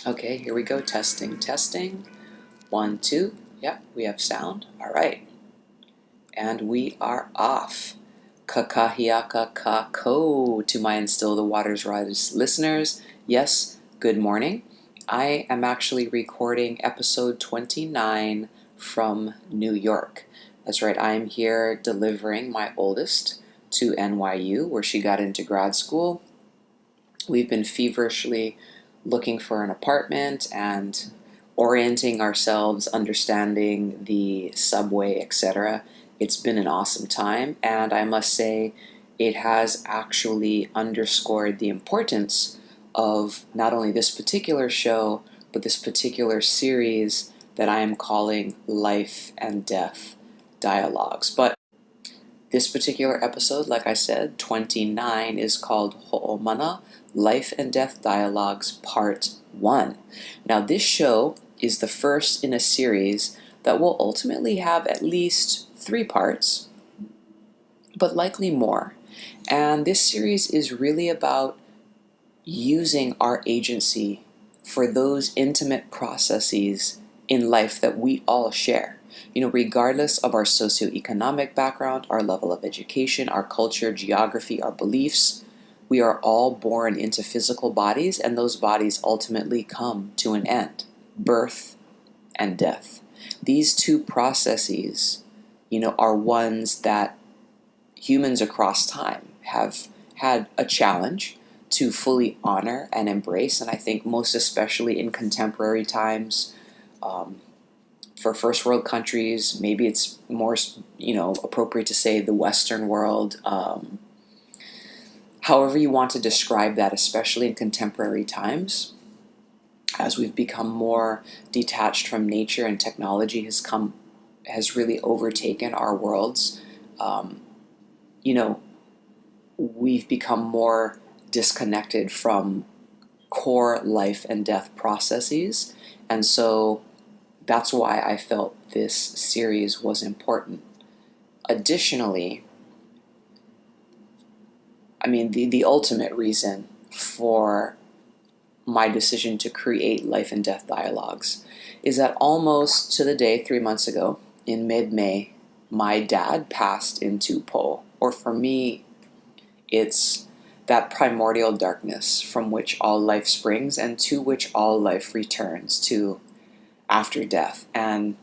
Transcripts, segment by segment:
Okay, here we go. Testing, testing. 1, 2. Yep, we have sound. All right. And we are off. Kakahiaka kako to my and Still the Waters Rise listeners. Yes, good morning. I am actually recording episode 29 from New York. That's right, I am here delivering my oldest to NYU, where she got into grad school. We've been feverishly looking for an apartment and orienting ourselves, understanding the subway, etc. It's been an awesome time, and I must say it has actually underscored the importance of not only this particular show, but this particular series that I am calling Life and Death Dialogues. But this particular episode, like I said, 29, is called Hoʻomana, Life and Death Dialogues Part 1. Now, this show is the first in a series that will ultimately have at least 3 parts, but likely more. And this series is really about using our agency for those intimate processes in life that we all share. Regardless of our socioeconomic background, our level of education, our culture, geography, our beliefs, we are all born into physical bodies, and those bodies ultimately come to an end. Birth and death. These two processes, are ones that humans across time have had a challenge to fully honor and embrace, and I think most especially in contemporary times, for first world countries, maybe it's more, appropriate to say the Western world. However you want to describe that, especially in contemporary times, as we've become more detached from nature and technology has really overtaken our worlds. We've become more disconnected from core life and death processes, and so that's why I felt this series was important. Additionally, the ultimate reason for my decision to create Life and Death Dialogues is that almost to the day 3 months ago, in mid-May, my dad passed into Po. Or for me, it's that primordial darkness from which all life springs and to which all life returns to after death. And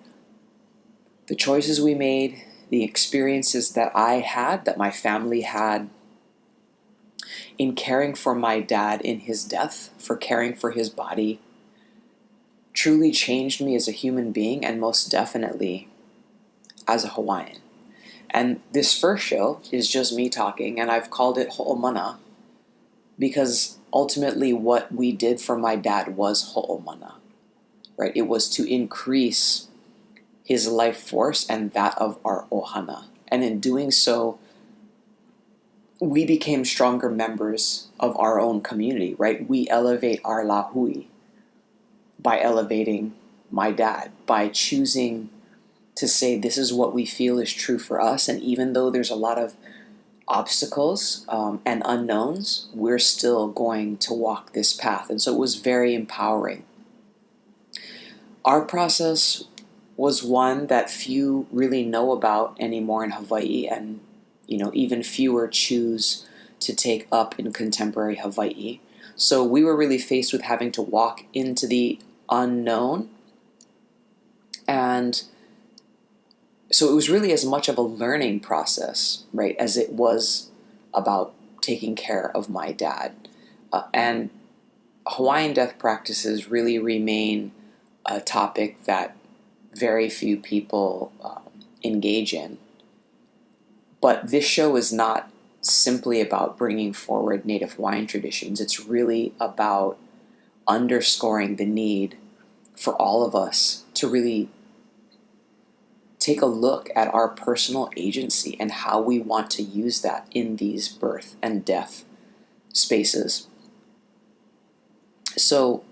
the choices we made, the experiences that I had, that my family had in caring for my dad in his death, for caring for his body, truly changed me as a human being, and most definitely as a Hawaiian. And this first show is just me talking, and I've called it Ho'omana because ultimately what we did for my dad was Ho'omana, right? It was to increase his life force and that of our ohana. And in doing so, we became stronger members of our own community, right? We elevate our lahui by elevating my dad, by choosing to say this is what we feel is true for us. And even though there's a lot of obstacles and unknowns, we're still going to walk this path. And so it was very empowering. Our process was one that few really know about anymore in Hawaii, and even fewer choose to take up in contemporary Hawaii. So we were really faced with having to walk into the unknown. And so it was really as much of a learning process, right, as it was about taking care of my dad. And Hawaiian death practices really remain a topic that very few people engage in. But this show is not simply about bringing forward Native Hawaiian traditions. It's really about underscoring the need for all of us to really take a look at our personal agency and how we want to use that in these birth and death spaces. So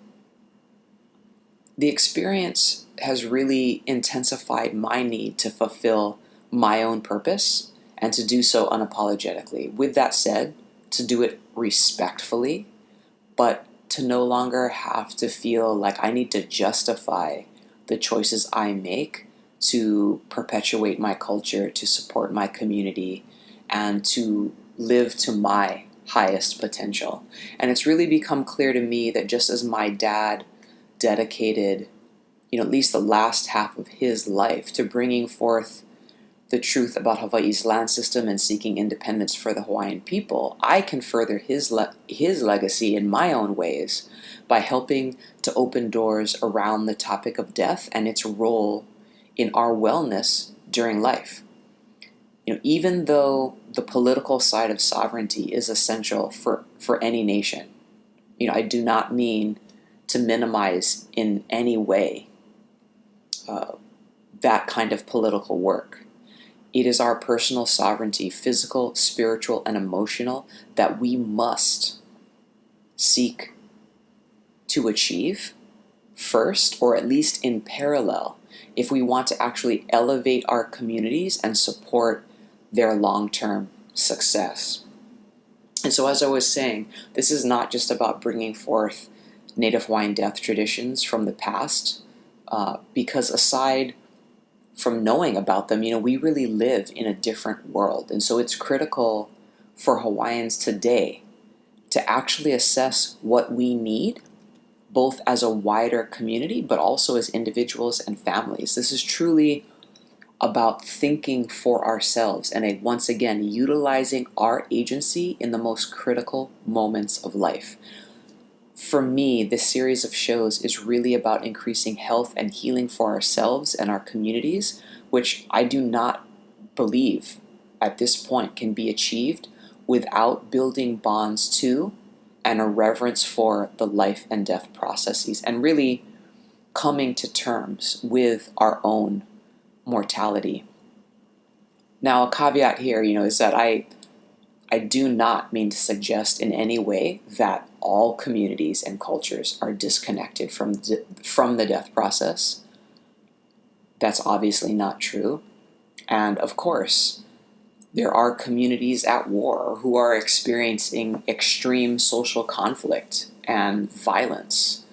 the experience has really intensified my need to fulfill my own purpose and to do so unapologetically. With that said, to do it respectfully, but to no longer have to feel like I need to justify the choices I make to perpetuate my culture, to support my community, and to live to my highest potential. And it's really become clear to me that just as my dad dedicated, at least the last half of his life to bringing forth the truth about Hawaii's land system and seeking independence for the Hawaiian people, I can further his legacy in my own ways by helping to open doors around the topic of death and its role in our wellness during life. Even though the political side of sovereignty is essential for any nation, I do not mean to minimize in any way that kind of political work. It is our personal sovereignty, physical, spiritual, and emotional, that we must seek to achieve first, or at least in parallel, if we want to actually elevate our communities and support their long-term success. And so, as I was saying, this is not just about bringing forth Native Hawaiian death traditions from the past, because aside from knowing about them, we really live in a different world. And so it's critical for Hawaiians today to actually assess what we need, both as a wider community, but also as individuals and families. This is truly about thinking for ourselves and once again, utilizing our agency in the most critical moments of life. For me, this series of shows is really about increasing health and healing for ourselves and our communities, which I do not believe at this point can be achieved without building bonds to and a reverence for the life and death processes, and really coming to terms with our own mortality. Now, a caveat here, is that I do not mean to suggest in any way that all communities and cultures are disconnected from the death process. That's obviously not true. And of course, there are communities at war who are experiencing extreme social conflict and violence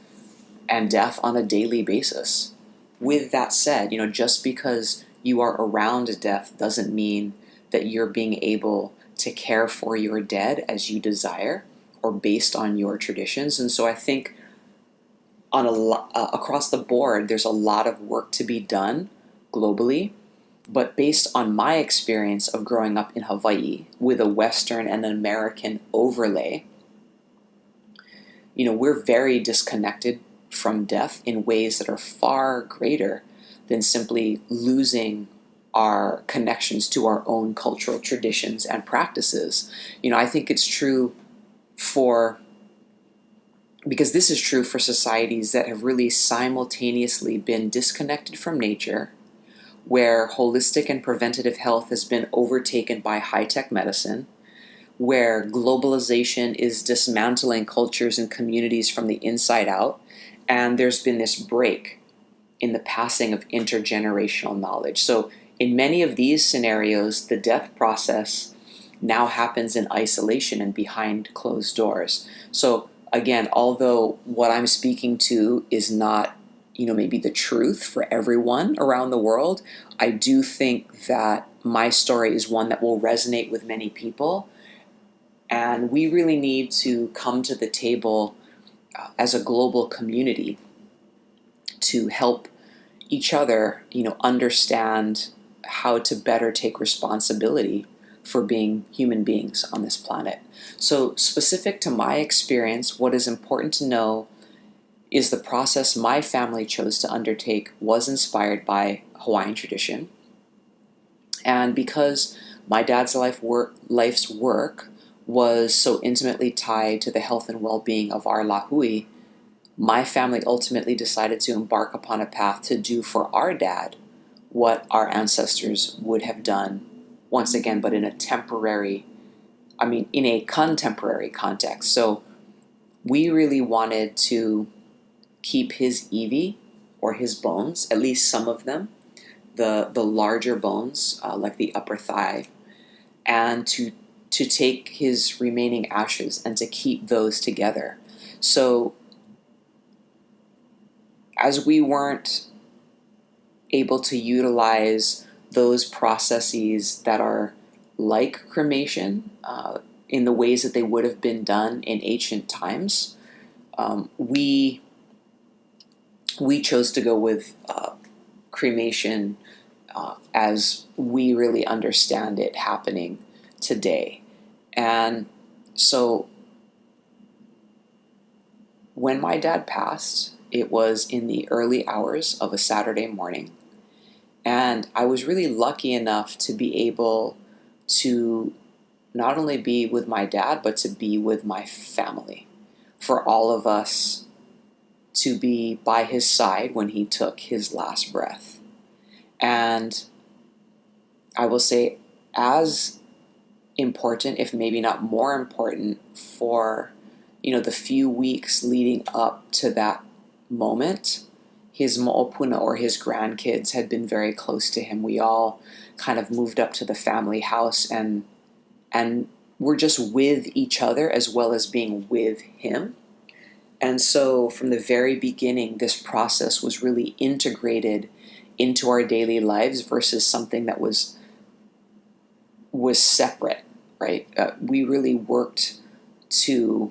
and death on a daily basis. With that said, just because you are around death doesn't mean that you're being able to care for your dead as you desire or based on your traditions. And so I think across the board, there's a lot of work to be done globally. But based on my experience of growing up in Hawaii with a Western and an American overlay, we're very disconnected from death in ways that are far greater than simply losing our connections to our own cultural traditions and practices. I think it's true because this is true for societies that have really simultaneously been disconnected from nature, where holistic and preventative health has been overtaken by high-tech medicine, where globalization is dismantling cultures and communities from the inside out, and there's been this break in the passing of intergenerational knowledge. So in many of these scenarios, the death process now happens in isolation and behind closed doors. So again, although what I'm speaking to is not maybe the truth for everyone around the world, I do think that my story is one that will resonate with many people. And we really need to come to the table as a global community to help each other, understand how to better take responsibility for being human beings on this planet. So specific to my experience, what is important to know is the process my family chose to undertake was inspired by Hawaiian tradition. And because my dad's life's work was so intimately tied to the health and well-being of our lahui, my family ultimately decided to embark upon a path to do for our dad what our ancestors would have done, once again, but in a contemporary context. So we really wanted to keep his iwi, or his bones, at least some of them, the larger bones, like the upper thigh, and to take his remaining ashes and to keep those together. So as we weren't able to utilize those processes that are like cremation in the ways that they would have been done in ancient times, we chose to go with cremation as we really understand it happening today. And so when my dad passed, it was in the early hours of a Saturday morning. And I was really lucky enough to be able to not only be with my dad, but to be with my family. For all of us to be by his side when he took his last breath. And I will say, as important, if maybe not more important, for the few weeks leading up to that moment, his moʻopuna, or his grandkids, had been very close to him. We all kind of moved up to the family house and we're just with each other as well as being with him. And so from the very beginning, this process was really integrated into our daily lives versus something that was separate, right? We really worked to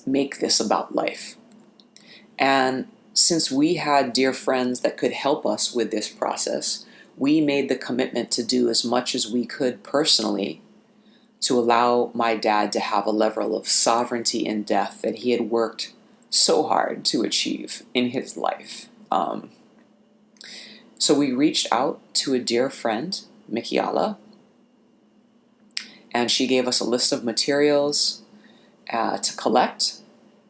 make this about life. And since we had dear friends that could help us with this process, we made the commitment to do as much as we could personally to allow my dad to have a level of sovereignty in death that he had worked so hard to achieve in his life. So we reached out to a dear friend, Mikiala, and she gave us a list of materials to collect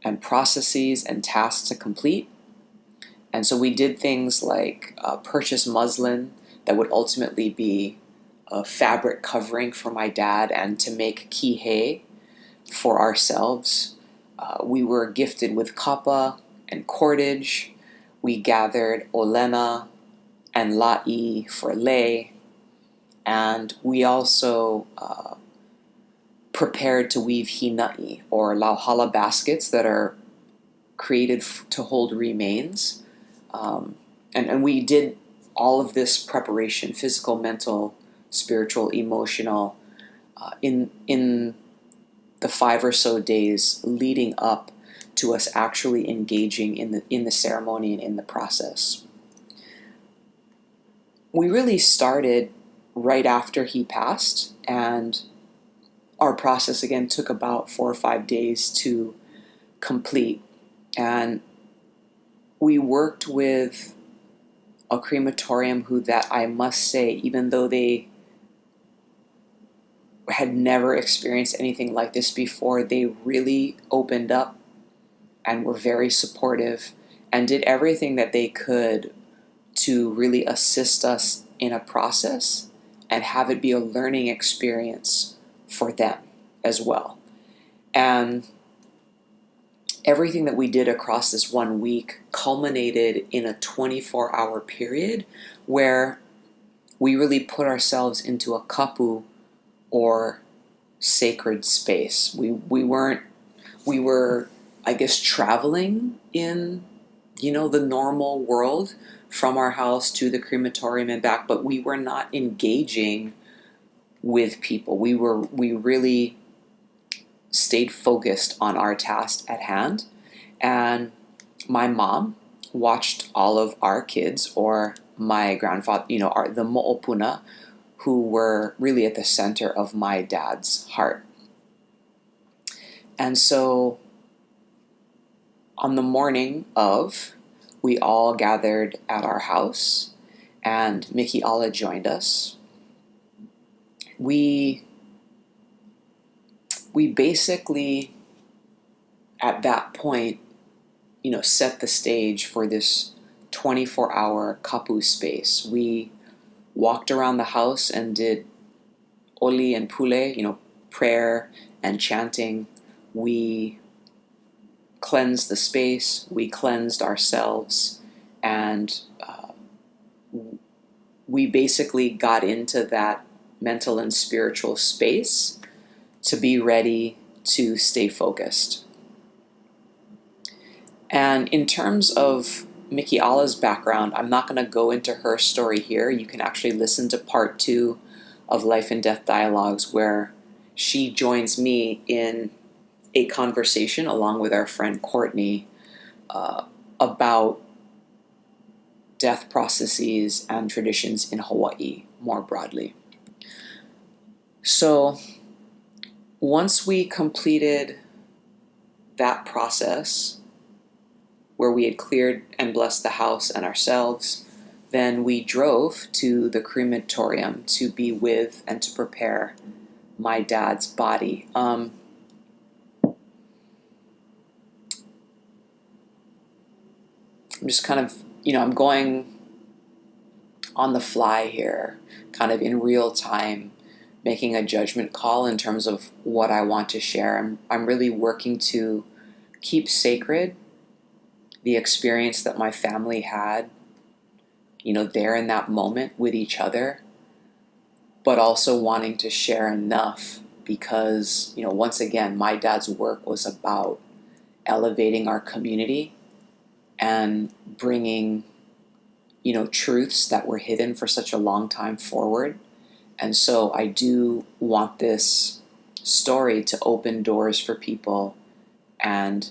and processes and tasks to complete. And so we did things like purchase muslin that would ultimately be a fabric covering for my dad and to make kihei for ourselves. We were gifted with kapa and cordage. We gathered olena and la'i for lei. And we also prepared to weave hina'i, or lauhala baskets that are created to hold remains. And we did all of this preparation, physical, mental, spiritual, emotional, in the 5 or so days leading up to us actually engaging in the ceremony and in the process. We really started right after he passed, and our process again took about 4 or 5 days to complete. And we worked with a crematorium that I must say, even though they had never experienced anything like this before, they really opened up and were very supportive and did everything that they could to really assist us in a process and have it be a learning experience for them as well. And everything that we did across this 1 week culminated in a 24-hour period where we really put ourselves into a kapu, or sacred space. We were, I guess, traveling in, the normal world from our house to the crematorium and back, but we were not engaging with people. We really stayed focused on our task at hand. And my mom watched all of our kids, or my grandfather, the moʻopuna, who were really at the center of my dad's heart. And so on the morning of, we all gathered at our house, and Mikiala joined us. We basically, at that point, set the stage for this 24-hour kapu space. We walked around the house and did oli and pule, prayer and chanting. We cleansed the space, we cleansed ourselves, and we basically got into that mental and spiritual space to be ready to stay focused. And in terms of Miki'ala's background, I'm not going to go into her story here. You can actually listen to part 2 of Life and Death Dialogues, where she joins me in a conversation along with our friend Courtney about death processes and traditions in Hawaii more broadly. So once we completed that process, where we had cleared and blessed the house and ourselves, then we drove to the crematorium to be with and to prepare my dad's body. I'm just kind of, I'm going on the fly here, kind of in real time, making a judgment call in terms of what I want to share. I'm really working to keep sacred the experience that my family had, there in that moment with each other, but also wanting to share enough because, once again, my dad's work was about elevating our community and bringing, truths that were hidden for such a long time forward. And so I do want this story to open doors for people and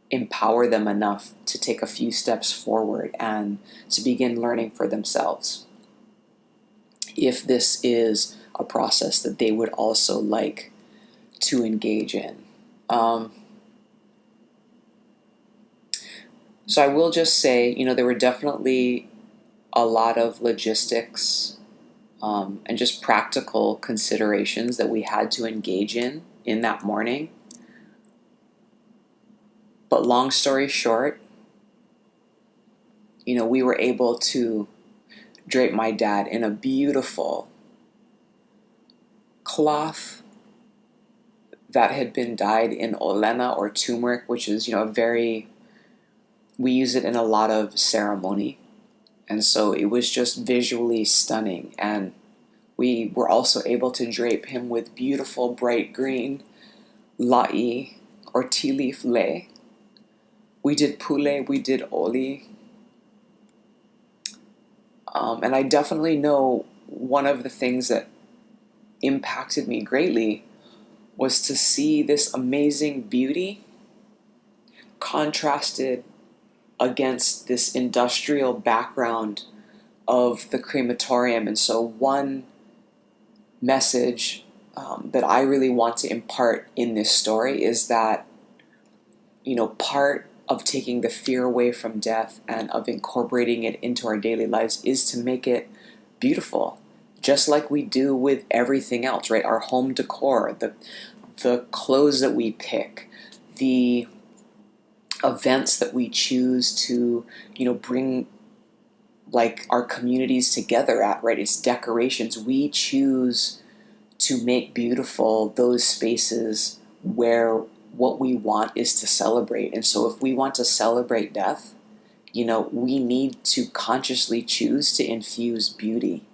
empower them enough to take a few steps forward and to begin learning for themselves, if this is a process that they would also like to engage in. So I will just say, there were definitely a lot of logistics and just practical considerations that we had to engage in that morning. But long story short, we were able to drape my dad in a beautiful cloth that had been dyed in olena or turmeric, which is, we use it in a lot of ceremony. And so it was just visually stunning. And we were also able to drape him with beautiful bright green la'i or tea leaf lei. We did pule, we did oli. And I definitely know one of the things that impacted me greatly was to see this amazing beauty contrasted against this industrial background of the crematorium. And so one message that I really want to impart in this story is that, part of taking the fear away from death and of incorporating it into our daily lives is to make it beautiful, just like we do with everything else, right? Our home decor, the clothes that we pick, the events that we choose to, bring like our communities together at, right? It's decorations. We choose to make beautiful those spaces where what we want is to celebrate. And so if we want to celebrate death, we need to consciously choose to infuse beauty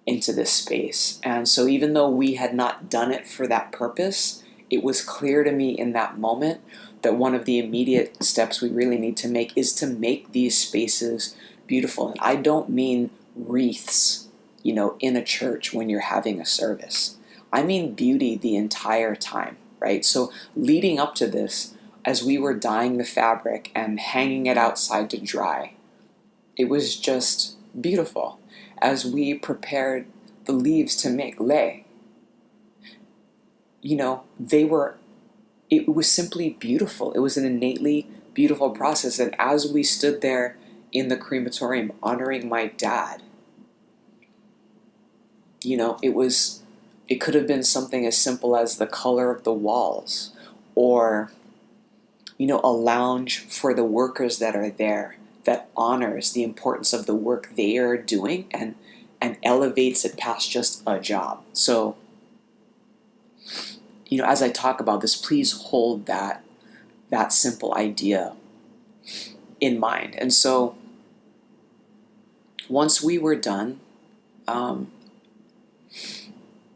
into this space. And so even though we had not done it for that purpose, it was clear to me in that moment that one of the immediate steps we really need to make is to make these spaces beautiful. And I don't mean wreaths, in a church when you're having a service. I mean beauty the entire time, right? So leading up to this, as we were dyeing the fabric and hanging it outside to dry, it was just beautiful. As we prepared the leaves to make lei, it was simply beautiful. It was an innately beautiful process. And as we stood there in the crematorium honoring my dad, it could have been something as simple as the color of the walls, or, a lounge for the workers that are there that honors the importance of the work they are doing and elevates it past just a job. So, as I talk about this, please hold that simple idea in mind. And so once we were done,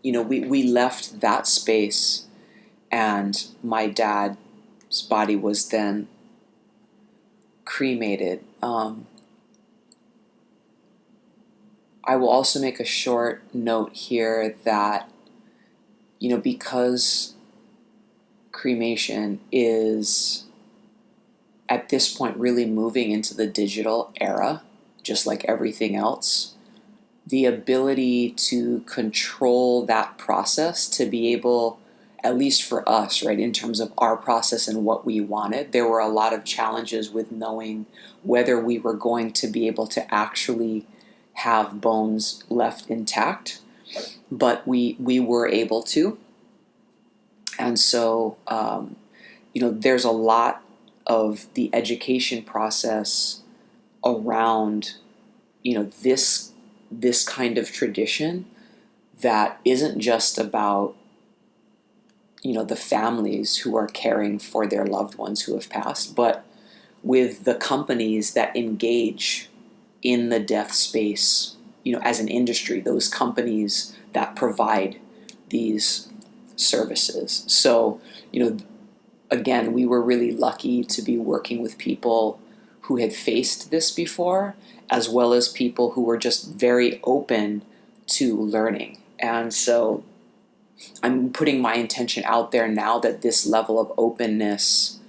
we left that space, and my dad's body was then cremated. I will also make a short note here that, because cremation is at this point really moving into the digital era, just like everything else, the ability to control that process, to be able, at least for us, right, in terms of our process and what we wanted, there were a lot of challenges with knowing whether we were going to be able to actually have bones left intact, but we were able to. And so, there's a lot of the education process around, this kind of tradition that isn't just about, the families who are caring for their loved ones who have passed, but with the companies that engage in the death space, as an industry, those companies that provide these services. So, again, we were really lucky to be working with people who had faced this before, as well as people who were just very open to learning. And so I'm putting my intention out there now that this level of openness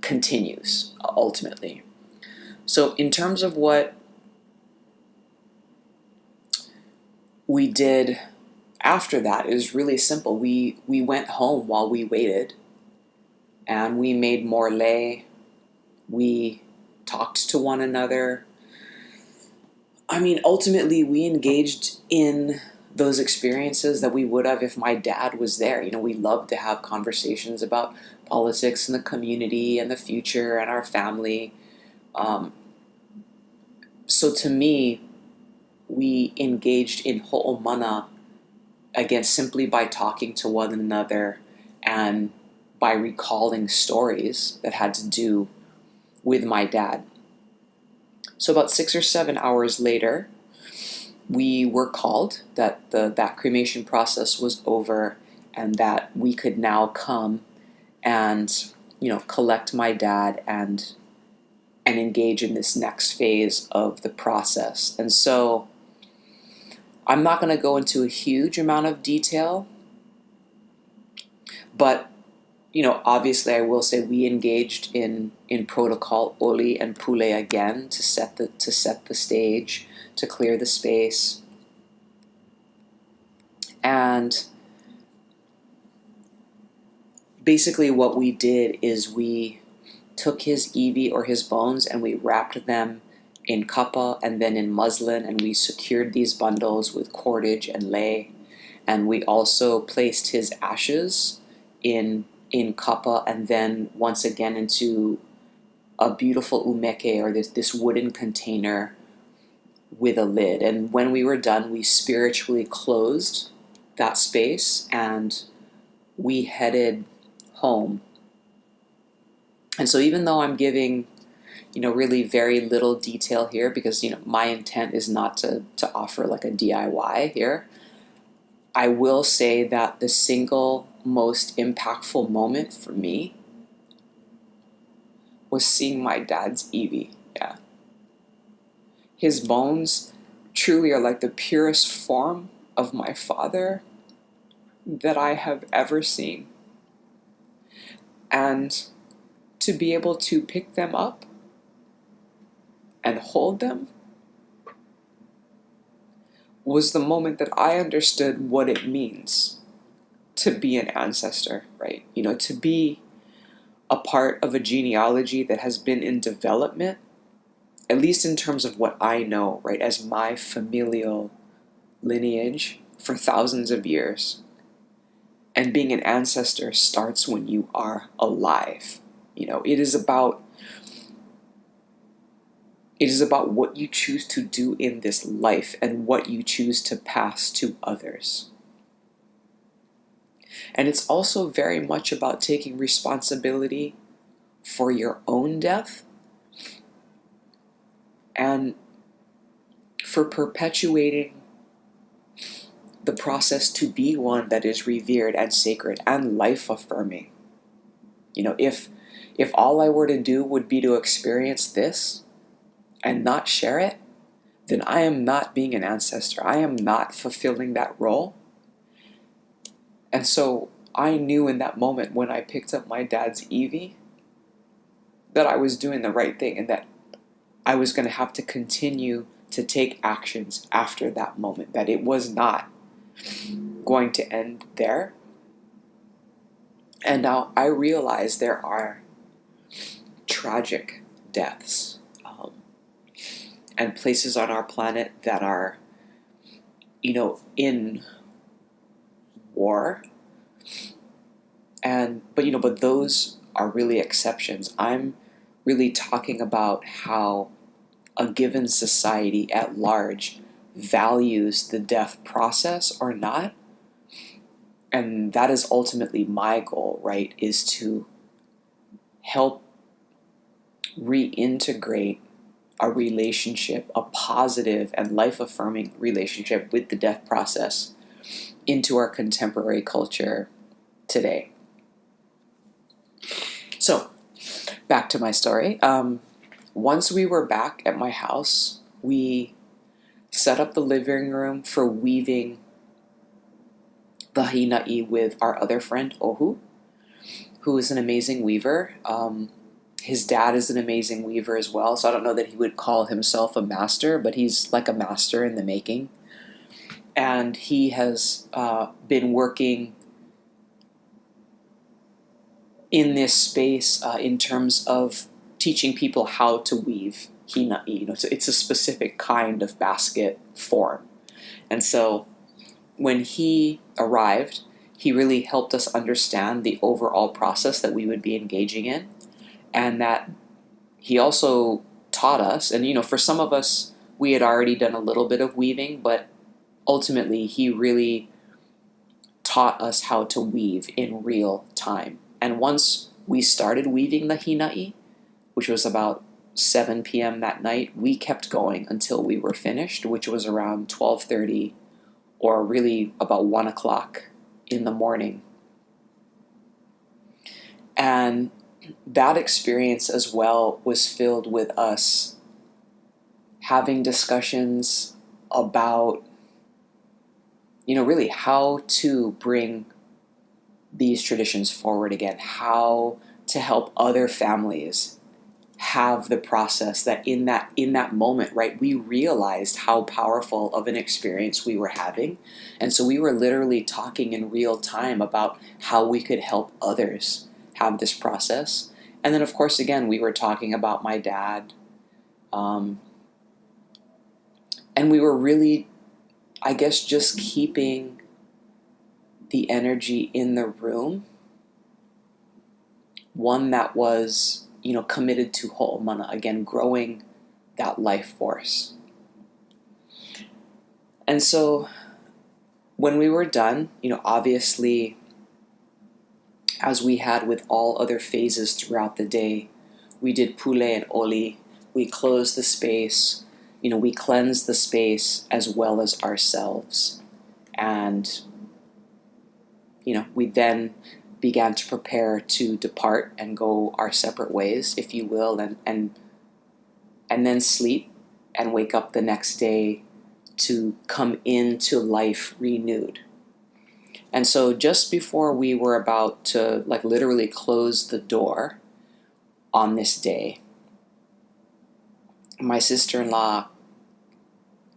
continues, ultimately. So in terms of what we did after that, it was really simple. We went home while we waited, and we made more lei. We talked to one another. Ultimately, we engaged in those experiences that we would have if my dad was there. We love to have conversations about politics and the community and the future and our family. So to me, we engaged in Hoʻomana, again, simply by talking to one another and by recalling stories that had to do with my dad. So about 6 or 7 hours later, we were called that that cremation process was over and that we could now come and, collect my dad and engage in this next phase of the process. And so I'm not going to go into a huge amount of detail, but obviously I will say we engaged in protocol oli and pule again to set the stage, to clear the space. And basically what we did is we took his iwi or his bones and we wrapped them in kapa and then in muslin, and we secured these bundles with cordage and lei. And we also placed his ashes in kapa and then once again into a beautiful umeke, or this wooden container with a lid. And when we were done, we spiritually closed that space and we headed home. And so even though I'm giving, really very little detail here, because, my intent is not to offer like a DIY here, I will say that the single most impactful moment for me was seeing my dad's iwi. Yeah. His bones truly are like the purest form of my father that I have ever seen. And to be able to pick them up and hold them was the moment that I understood what it means to be an ancestor, right? To be a part of a genealogy that has been in development, at least in terms of what I know, right, as my familial lineage for thousands of years. And being an ancestor starts when you are alive. It is about what you choose to do in this life and what you choose to pass to others. And it's also very much about taking responsibility for your own death and for perpetuating the process to be one that is revered and sacred and life-affirming. If if all I were to do would be to experience this and not share it, then I am not being an ancestor. I am not fulfilling that role. And so I knew in that moment when I picked up my dad's Evie that I was doing the right thing and that I was going to have to continue to take actions after that moment, that it was not going to end there. And now I realize there are tragic deaths and places on our planet that are, in war. But those are really exceptions. I'm really talking about how a given society at large values the death process or not. And that is ultimately my goal, right? Is to help reintegrate a relationship, a positive and life-affirming relationship with the death process into our contemporary culture today. So, back to my story. Once we were back at my house, we set up the living room for weaving the hina'i with our other friend, Ohu, who is an amazing weaver. His dad is an amazing weaver as well, so I don't know that he would call himself a master, but he's like a master in the making. And he has been working in this space in terms of teaching people how to weave hina'i. So it's a specific kind of basket form. And so when he arrived, he really helped us understand the overall process that we would be engaging in. And that he also taught us, and for some of us, we had already done a little bit of weaving, but ultimately he really taught us how to weave in real time. And once we started weaving the hina'i, which was about 7 p.m. that night, we kept going until we were finished, which was around 12:30 or really about 1 o'clock in the morning. And that experience as well was filled with us having discussions about, really how to bring these traditions forward again, how to help other families have the process that in that moment, right, we realized how powerful of an experience we were having. And so we were literally talking in real time about how we could help others have this process. And then, of course, again, we were talking about my dad. And we were really, I guess, just keeping the energy in the room, one that was, committed to Hoʻomana, again, growing that life force. And so when we were done, obviously, as we had with all other phases throughout the day, we did pule and oli. We closed the space, we cleansed the space as well as ourselves. And, we then began to prepare to depart and go our separate ways, if you will, and then sleep and wake up the next day to come into life renewed. And so just before we were about to literally close the door on this day, my sister-in-law,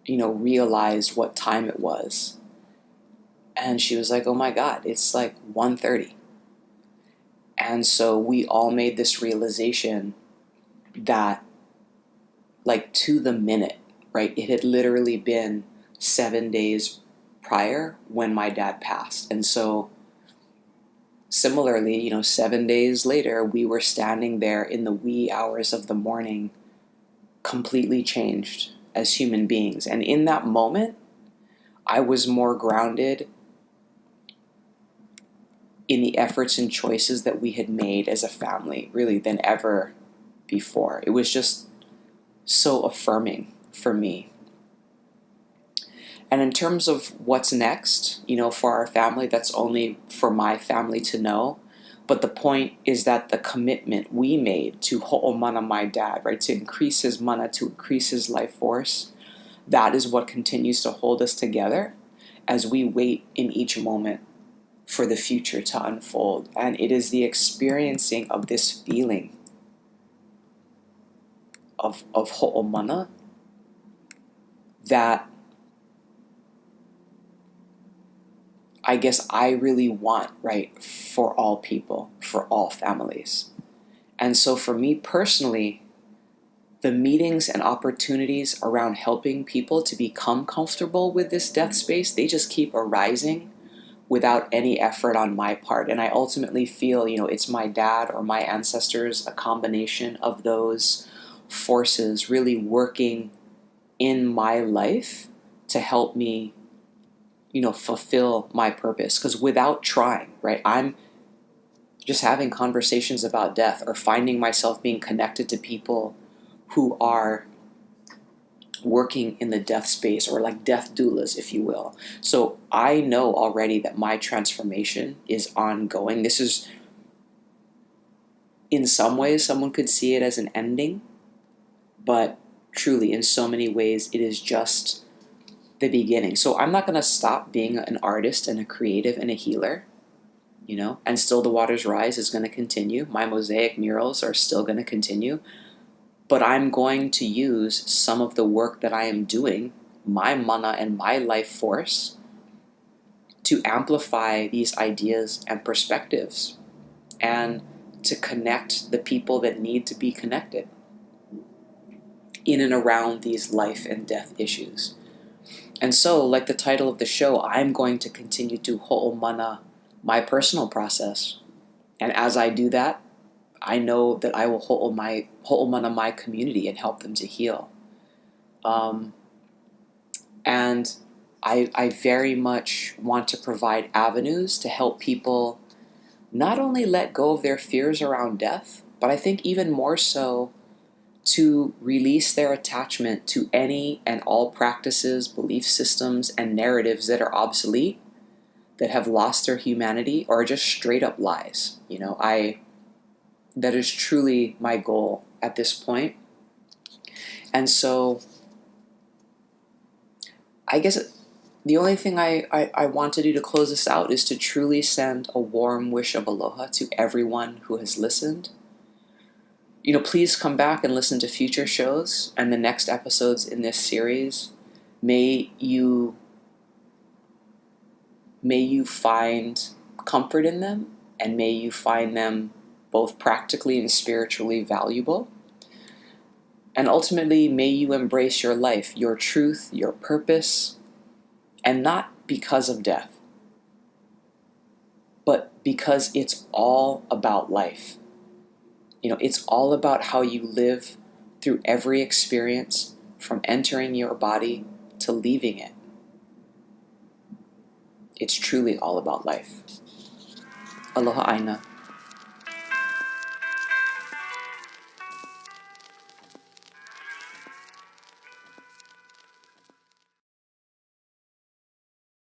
realized what time it was. And she was like, oh my God, it's 1:30. And so we all made this realization that to the minute, right, it had literally been 7 days prior when my dad passed. And so similarly, 7 days later, we were standing there in the wee hours of the morning, completely changed as human beings. And in that moment, I was more grounded in the efforts and choices that we had made as a family, really, than ever before. It was just so affirming for me. And in terms of what's next, for our family, that's only for my family to know. But the point is that the commitment we made to Ho'omana, my dad, right, to increase his mana, to increase his life force, that is what continues to hold us together as we wait in each moment for the future to unfold. And it is the experiencing of this feeling of Ho'omana that I guess I really want, right, for all people, for all families. And so for me personally, the meetings and opportunities around helping people to become comfortable with this death space, they just keep arising without any effort on my part. And I ultimately feel, it's my dad or my ancestors, a combination of those forces really working in my life to help me, fulfill my purpose. Because without trying, right, I'm just having conversations about death or finding myself being connected to people who are working in the death space, or like death doulas, if you will. So I know already that my transformation is ongoing. This is, in some ways, someone could see it as an ending, but truly, in so many ways, it is just the beginning. So I'm not going to stop being an artist and a creative and a healer, and Still the Waters Rise is going to continue. My mosaic murals are still going to continue. But I'm going to use some of the work that I am doing, my mana and my life force, to amplify these ideas and perspectives and to connect the people that need to be connected in and around these life and death issues. And so, like the title of the show, I'm going to continue to Ho'omana my personal process. And as I do that, I know that I will Ho'omana my community and help them to heal. And I very much want to provide avenues to help people not only let go of their fears around death, but I think even more so to release their attachment to any and all practices, belief systems, and narratives that are obsolete, that have lost their humanity, or are just straight up lies. That is truly my goal at this point. And so I guess the only thing I want to do to close this out is to truly send a warm wish of aloha to everyone who has listened. Please come back and listen to future shows and the next episodes in this series. May you find comfort in them, and may you find them both practically and spiritually valuable. And ultimately, may you embrace your life, your truth, your purpose, and not because of death, but because it's all about life. It's all about how you live through every experience, from entering your body to leaving it. It's truly all about life. Aloha aina.